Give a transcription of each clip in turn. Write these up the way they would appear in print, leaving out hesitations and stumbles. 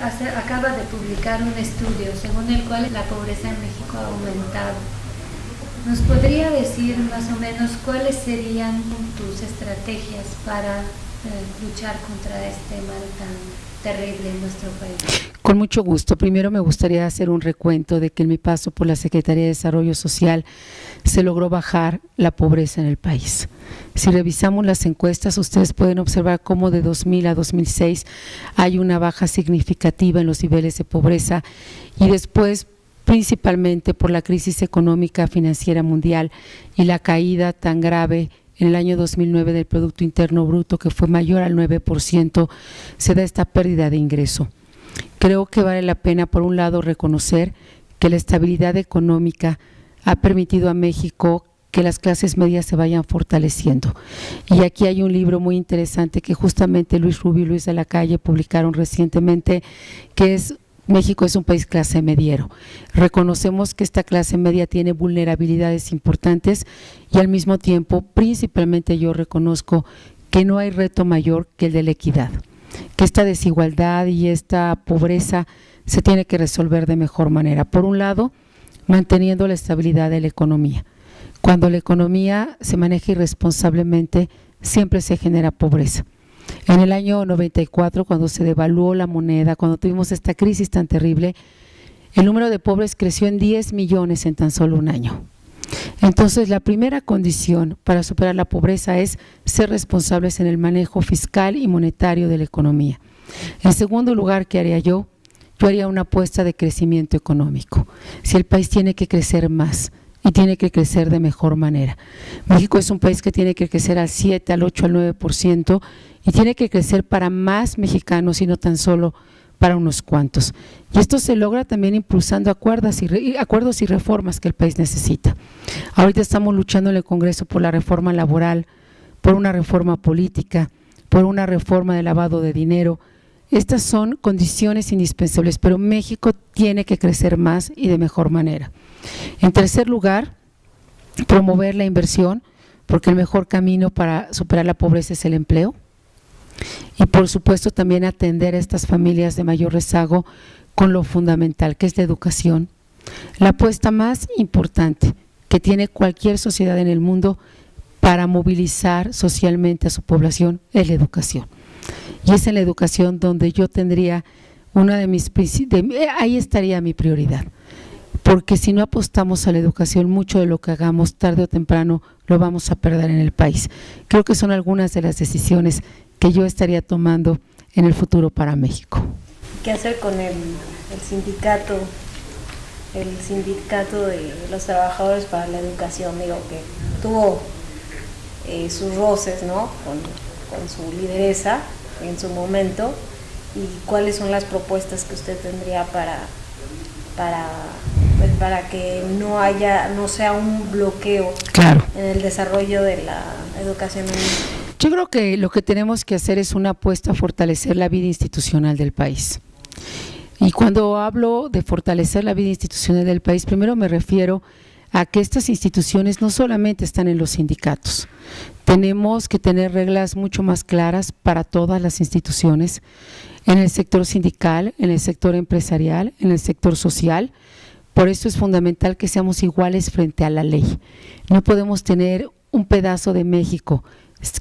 acaba de publicar un estudio según el cual la pobreza en México ha aumentado. ¿Nos podría decir más o menos cuáles serían tus estrategias para luchar contra este mal tan terrible en nuestro país? Con mucho gusto. Primero me gustaría hacer un recuento de que en mi paso por la Secretaría de Desarrollo Social se logró bajar la pobreza en el país. Si revisamos las encuestas, ustedes pueden observar cómo de 2000 a 2006 hay una baja significativa en los niveles de pobreza y después, principalmente por la crisis económica financiera mundial y la caída tan grave en el año 2009 del Producto Interno Bruto, que fue mayor al 9%, se da esta pérdida de ingreso. Creo que vale la pena, por un lado, reconocer que la estabilidad económica ha permitido a México que las clases medias se vayan fortaleciendo. Y aquí hay un libro muy interesante que justamente Luis Rubio y Luis de la Calle publicaron recientemente, que es México es un país clase mediero. Reconocemos que esta clase media tiene vulnerabilidades importantes y al mismo tiempo, principalmente yo reconozco que no hay reto mayor que el de la equidad, que esta desigualdad y esta pobreza se tiene que resolver de mejor manera. Por un lado, manteniendo la estabilidad de la economía. Cuando la economía se maneja irresponsablemente, siempre se genera pobreza. En el año 94, cuando se devaluó la moneda, cuando tuvimos esta crisis tan terrible, el número de pobres creció en 10 millones en tan solo un año. Entonces, la primera condición para superar la pobreza es ser responsables en el manejo fiscal y monetario de la economía. En segundo lugar, ¿qué haría yo? Yo haría una apuesta de crecimiento económico. Si el país tiene que crecer más y tiene que crecer de mejor manera. México es un país que tiene que crecer al 7, al 8, al 9% y tiene que crecer para más mexicanos y no tan solo para unos cuantos. Y esto se logra también impulsando acuerdos y reformas que el país necesita. Ahorita estamos luchando en el Congreso por la reforma laboral, por una reforma política, por una reforma de lavado de dinero. Estas son condiciones indispensables, pero México tiene que crecer más y de mejor manera. En tercer lugar, promover la inversión, porque el mejor camino para superar la pobreza es el empleo. Y por supuesto también atender a estas familias de mayor rezago con lo fundamental, que es la educación. La apuesta más importante que tiene cualquier sociedad en el mundo para movilizar socialmente a su población es la educación. Y es en la educación donde yo tendría una de mis ahí estaría mi prioridad, porque si no apostamos a la educación, mucho de lo que hagamos tarde o temprano lo vamos a perder en el país. Creo que son algunas de las decisiones que yo estaría tomando en el futuro para México. ¿Qué hacer con el sindicato de los trabajadores para la educación? Digo que tuvo sus roces, ¿no? con su lideresa en su momento, y cuáles son las propuestas que usted tendría para que no sea un bloqueo, claro, en el desarrollo de la educación en México. Yo creo que lo que tenemos que hacer es una apuesta a fortalecer la vida institucional del país. Y cuando hablo de fortalecer la vida institucional del país, primero me refiero a que estas instituciones no solamente están en los sindicatos. Tenemos que tener reglas mucho más claras para todas las instituciones, en el sector sindical, en el sector empresarial, en el sector social. Por eso es fundamental que seamos iguales frente a la ley. No podemos tener un pedazo de México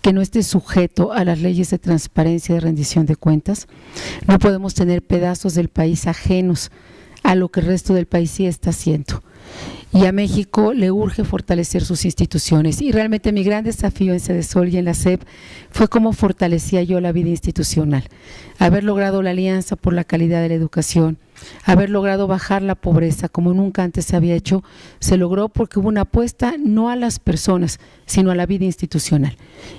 que no esté sujeto a las leyes de transparencia y de rendición de cuentas. No podemos tener pedazos del país ajenos a lo que el resto del país sí está haciendo. Y a México le urge fortalecer sus instituciones. Y realmente mi gran desafío en Cedesol y en la SEP fue cómo fortalecía yo la vida institucional. Haber logrado la alianza por la calidad de la educación, haber logrado bajar la pobreza como nunca antes se había hecho, se logró porque hubo una apuesta no a las personas, sino a la vida institucional.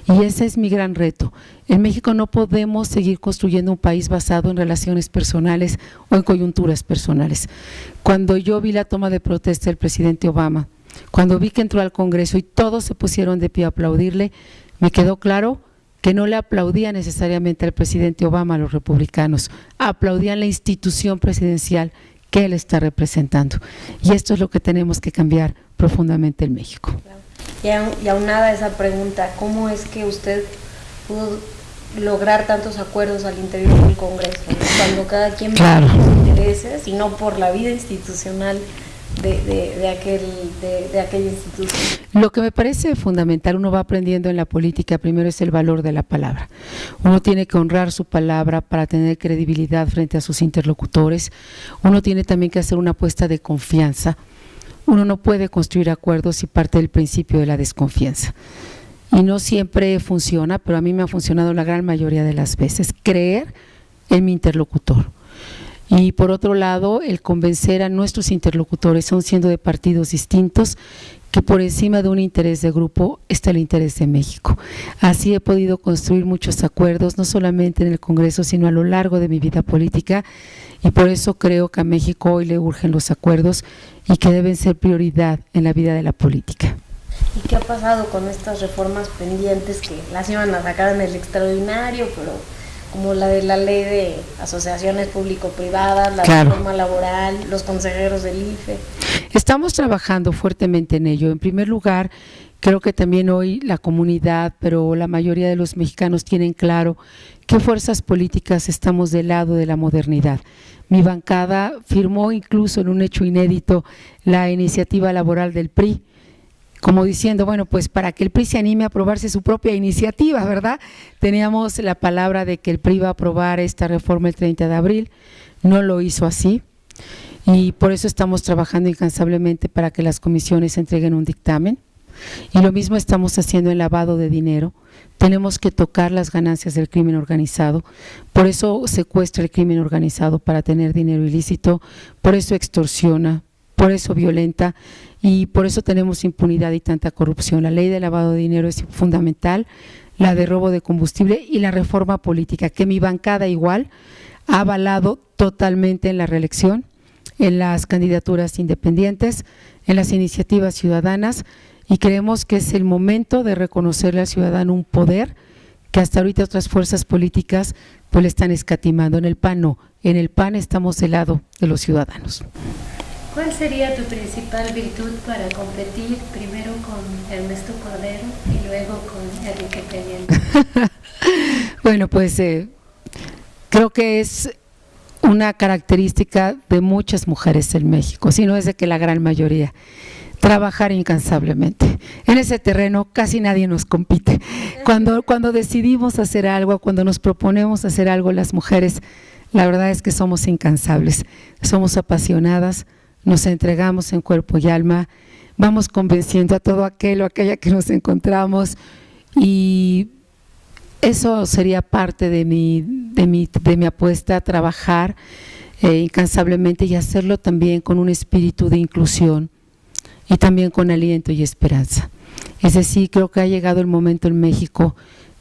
Y ese es mi gran reto. En México no podemos seguir construyendo un país basado en relaciones personales o en coyunturas personales. Cuando yo vi la toma de protesta del presidente Obama, cuando vi que entró al Congreso y todos se pusieron de pie a aplaudirle, me quedó claro que no le aplaudían necesariamente al presidente Obama, a los republicanos, aplaudían la institución presidencial que él está representando. Y esto es lo que tenemos que cambiar profundamente en México. Y aunada a esa pregunta, ¿cómo es que usted pudo lograr tantos acuerdos al interior del Congreso, ¿no? Cuando cada quien Claro. por sus intereses y no por la vida institucional de aquella institución. Lo que me parece fundamental, uno va aprendiendo en la política, primero es el valor de la palabra. Uno tiene que honrar su palabra para tener credibilidad frente a sus interlocutores. Uno tiene también que hacer una apuesta de confianza. Uno no puede construir acuerdos si parte del principio de la desconfianza. Y no siempre funciona, pero a mí me ha funcionado la gran mayoría de las veces, creer en mi interlocutor. Y por otro lado, el convencer a nuestros interlocutores, aun siendo de partidos distintos, que por encima de un interés de grupo está el interés de México. Así he podido construir muchos acuerdos, no solamente en el Congreso, sino a lo largo de mi vida política, y por eso creo que a México hoy le urgen los acuerdos y que deben ser prioridad en la vida de la política. ¿Y qué ha pasado con estas reformas pendientes que las iban a sacar en el extraordinario, pero como la de la ley de asociaciones público-privadas, la Claro. reforma laboral, los consejeros del IFE? Estamos trabajando fuertemente en ello. En primer lugar, creo que también hoy la comunidad, pero la mayoría de los mexicanos tienen claro qué fuerzas políticas estamos del lado de la modernidad. Mi bancada firmó incluso en un hecho inédito la iniciativa laboral del PRI, como diciendo, bueno, pues para que el PRI se anime a aprobarse su propia iniciativa, ¿verdad? Teníamos la palabra de que el PRI iba a aprobar esta reforma el 30 de abril, no lo hizo así, y por eso estamos trabajando incansablemente para que las comisiones entreguen un dictamen, y lo mismo estamos haciendo en lavado de dinero. Tenemos que tocar las ganancias del crimen organizado, por eso secuestra el crimen organizado para tener dinero ilícito, por eso extorsiona, por eso violenta y por eso tenemos impunidad y tanta corrupción. La ley de lavado de dinero es fundamental, la de robo de combustible y la reforma política, que mi bancada igual ha avalado totalmente en la reelección, en las candidaturas independientes, en las iniciativas ciudadanas, y creemos que es el momento de reconocerle al ciudadano un poder que hasta ahorita otras fuerzas políticas pues le están escatimando. En el PAN no, en el PAN estamos del lado de los ciudadanos. ¿Cuál sería tu principal virtud para competir primero con Ernesto Cordero y luego con Enrique Peña Nieto? Bueno, pues creo que es una característica de muchas mujeres en México, si no es de que la gran mayoría, trabajar incansablemente. En ese terreno casi nadie nos compite. Cuando decidimos hacer algo, cuando nos proponemos hacer algo, las mujeres, la verdad es que somos incansables, somos apasionadas, nos entregamos en cuerpo y alma, vamos convenciendo a todo aquel o aquella que nos encontramos, y eso sería parte de mi apuesta, trabajar incansablemente y hacerlo también con un espíritu de inclusión y también con aliento y esperanza. Es decir, creo que ha llegado el momento en México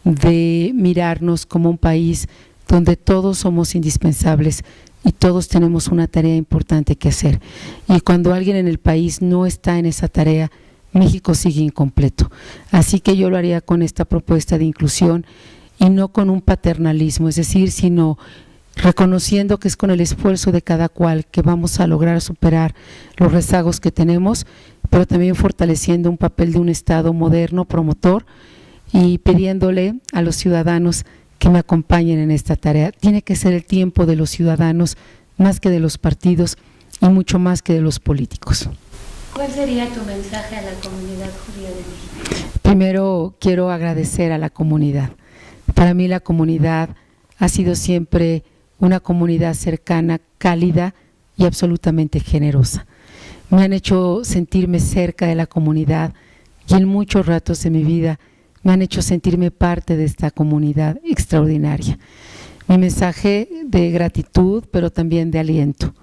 de mirarnos como un país donde todos somos indispensables y todos tenemos una tarea importante que hacer. Y cuando alguien en el país no está en esa tarea, México sigue incompleto. Así que yo lo haría con esta propuesta de inclusión y no con un paternalismo, es decir, sino reconociendo que es con el esfuerzo de cada cual que vamos a lograr superar los rezagos que tenemos, pero también fortaleciendo un papel de un Estado moderno, promotor, y pidiéndole a los ciudadanos que me acompañen en esta tarea. Tiene que ser el tiempo de los ciudadanos más que de los partidos y mucho más que de los políticos. ¿Cuál sería tu mensaje a la comunidad judía de México? Primero quiero agradecer a la comunidad. Para mí la comunidad ha sido siempre una comunidad cercana, cálida y absolutamente generosa. Me han hecho sentirme cerca de la comunidad y en muchos ratos de mi vida me han hecho sentirme parte de esta comunidad extraordinaria. Mi mensaje de gratitud, pero también de aliento,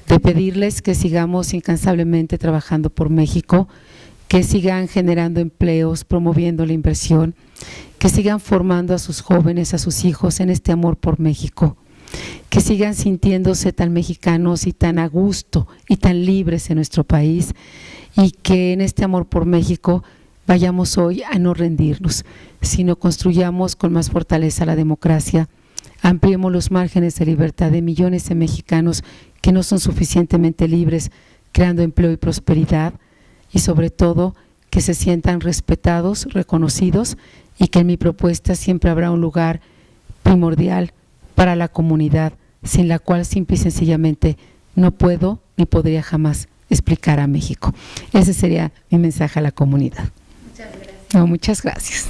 de pedirles que sigamos incansablemente trabajando por México, que sigan generando empleos, promoviendo la inversión, que sigan formando a sus jóvenes, a sus hijos en este amor por México, que sigan sintiéndose tan mexicanos y tan a gusto y tan libres en nuestro país, y que en este amor por México vayamos hoy a no rendirnos, sino construyamos con más fortaleza la democracia, ampliemos los márgenes de libertad de millones de mexicanos que no son suficientemente libres, creando empleo y prosperidad, y sobre todo que se sientan respetados, reconocidos, y que en mi propuesta siempre habrá un lugar primordial para la comunidad, sin la cual simple y sencillamente no puedo ni podría jamás explicar a México. Ese sería mi mensaje a la comunidad. Muchas gracias. No, muchas gracias.